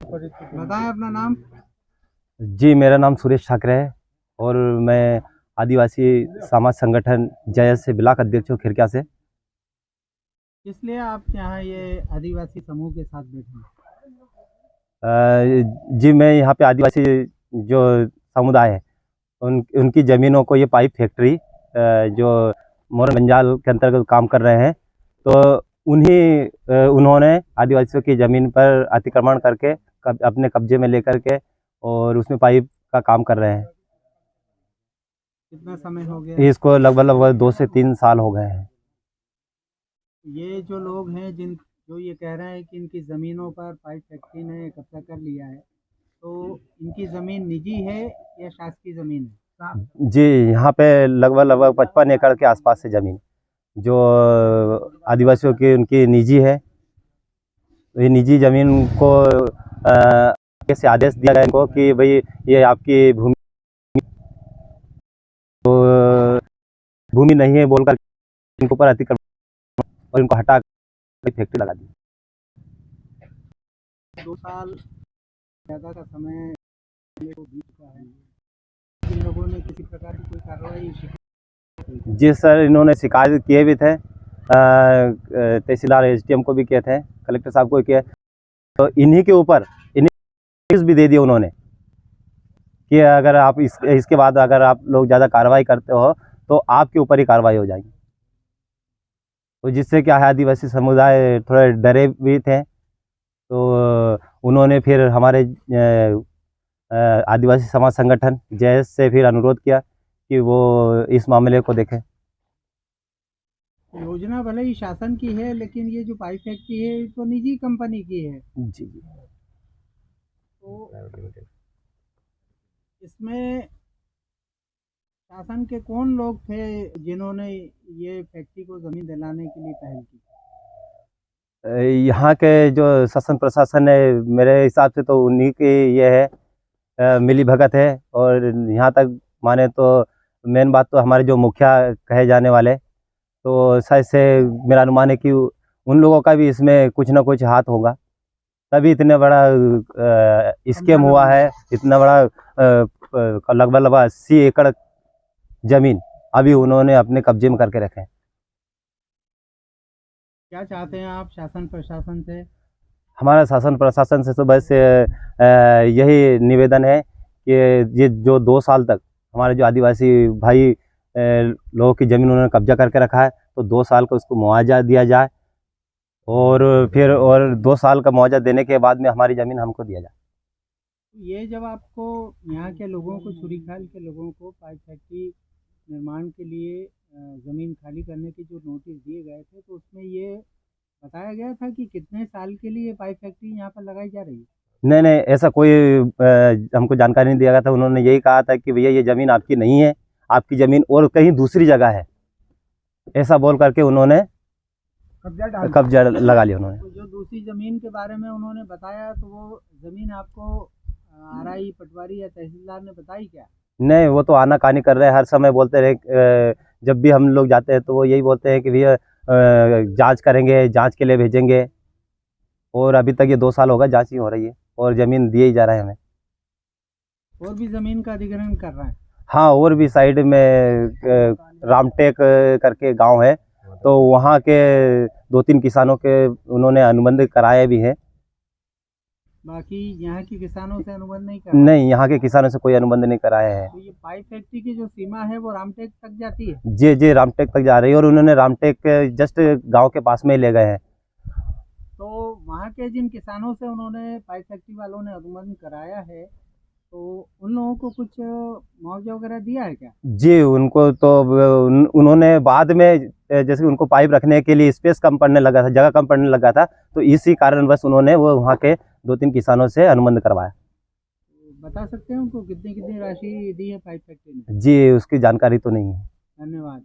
बताएं अपना नाम। जी, मेरा नाम सुरेश ठाकरे है और मैं आदिवासी समाज संगठन जयस से ब्लॉक अध्यक्ष हूँ खिरकिया से। इसलिए आप यहाँ ये आदिवासी समूह के साथ बैठे हैं? जी, मैं यहाँ पे आदिवासी जो समुदाय है उनकी ज़मीनों को ये पाइप फैक्ट्री जो मोरन बंजाल के अंतर्गत काम कर रहे हैं, तो उन्होंने आदिवासियों की ज़मीन पर अतिक्रमण करके अपने कब्जे में लेकर के और उसमें पाइप का काम कर रहे हैं। कितना समय हो गया? इसको लगभग 2 से 3 साल हो गए हैं। ये जो लोग हैं जो ये कह रहे हैं कि इनकी ज़मीनों पर पाइप फैक्ट्री ने कब्जा कर लिया है, तो इनकी ज़मीन निजी है या शासकीय ज़मीन है? जी, यहाँ पे लगभग 55 एकड़ के आसपास से ज़मीन जो आदिवासियों की उनकी निजी है। ये निजी ज़मीन को से आदेश दिया गया इनको कि भाई ये आपकी भूमि भूमि नहीं है बोलकर इनके ऊपर अतिक्रमण और इनको हटा कर फैक्ट्री लगा दी। 2 साल ज़्यादा का समय बीत चुका है, इन लोगों ने किसी प्रकार की कोई कार्रवाई? जी सर, इन्होंने शिकायत किए भी थे, तहसीलदार एसडीएम को भी किए थे, कलेक्टर साहब को किए, तो इन्हीं के ऊपर नोटिस भी दे दिए उन्होंने कि अगर आप इसके बाद अगर आप लोग ज़्यादा कार्रवाई करते हो तो आपके ऊपर ही कार्रवाई हो जाएगी। तो जिससे क्या है, आदिवासी समुदाय थोड़े डरे भी थे, तो उन्होंने फिर हमारे आदिवासी समाज संगठन जयस से फिर अनुरोध किया कि वो इस मामले को देखें। योजना भले ही शासन की है, लेकिन ये जो पाइप फैक्ट्री है ये तो निजी कंपनी की है। जी जी। तो इसमें शासन के कौन लोग थे जिन्होंने ये फैक्ट्री को ज़मीन दिलाने के लिए पहल की? यहाँ के जो शासन प्रशासन है, मेरे हिसाब से तो उन्हीं की ये है, मिली भगत है। और यहाँ तक माने तो मेन बात तो हमारे जो मुखिया कहे जाने वाले, तो शायद से मेरा अनुमान है कि उन लोगों का भी इसमें कुछ ना कुछ हाथ होगा, तभी इतने बड़ा स्कैम हुआ है। इतना बड़ा लगभग 80 एकड़ ज़मीन अभी उन्होंने अपने कब्जे में करके रखे हैं। क्या चाहते हैं आप शासन प्रशासन से? हमारा शासन प्रशासन से तो बस यही निवेदन है कि ये जो 2 साल तक हमारे जो आदिवासी भाई लोगों की ज़मीन उन्होंने कब्जा करके रखा है, तो 2 साल का उसको मुआवजा दिया जाए और फिर 2 साल का मुआवजा देने के बाद में हमारी ज़मीन हमको दिया जाए। ये जब आपको यहाँ के लोगों को, छुरीखाल के लोगों को पाइप फैक्ट्री निर्माण के लिए ज़मीन खाली करने के जो नोटिस दिए गए थे, तो उसमें ये बताया गया था कि कितने साल के लिए पाइप फैक्ट्री यहाँ पर लगाई जा रही है? नहीं नहीं, ऐसा कोई हमको जानकारी नहीं दिया गया था। उन्होंने यही कहा था कि भैया ये ज़मीन आपकी नहीं है, आपकी ज़मीन और कहीं दूसरी जगह है, ऐसा बोल करके उन्होंने कब्जा लगा लिया उन्होंने। तो जो दूसरी ज़मीन के बारे में उन्होंने बताया, तो वो ज़मीन आपको आरआई, पटवारी या तहसीलदार ने बताई क्या? नहीं, वो तो आनाकानी कर रहे हैं, हर समय बोलते रहे। जब भी हम लोग जाते हैं तो वो यही बोलते हैं कि भैया जांच करेंगे, जांच के लिए भेजेंगे, और अभी तक ये 2 साल होगा जांच ही हो रही है और ज़मीन दिए ही जा रहा है हमें। और भी ज़मीन का अधिग्रहण कर रहे हैं? हाँ, और भी साइड में रामटेक करके गांव है, तो वहाँ के 2-3 किसानों के उन्होंने अनुबंध कराए भी हैं। बाकी यहाँ के किसानों से अनुबंध नहीं करा? नहीं, यहाँ के किसानों से कोई अनुबंध नहीं कराया है। तो ये पाइप फैक्ट्री की जो सीमा है वो रामटेक तक जाती है? जी जी, रामटेक तक जा रही है और उन्होंने रामटेक के जस्ट गांव के पास में ही ले गए हैं। तो वहाँ के जिन किसानों से उन्होंने, पाइप फैक्ट्री वालों ने अनुबंध कराया है, तो उन लोगों को कुछ मुआवजा वगैरह दिया है क्या? जी, उनको तो उन्होंने बाद में जैसे उनको पाइप रखने के लिए स्पेस कम पड़ने लगा था, जगह कम पड़ने लगा था, तो इसी कारण बस उन्होंने वो वहाँ के 2-3 किसानों से अनुबंध करवाया। तो बता सकते हैं उनको कितनी कितनी राशि दी है पाइप फैक्ट्री ने? जी, उसकी जानकारी तो नहीं है। धन्यवाद।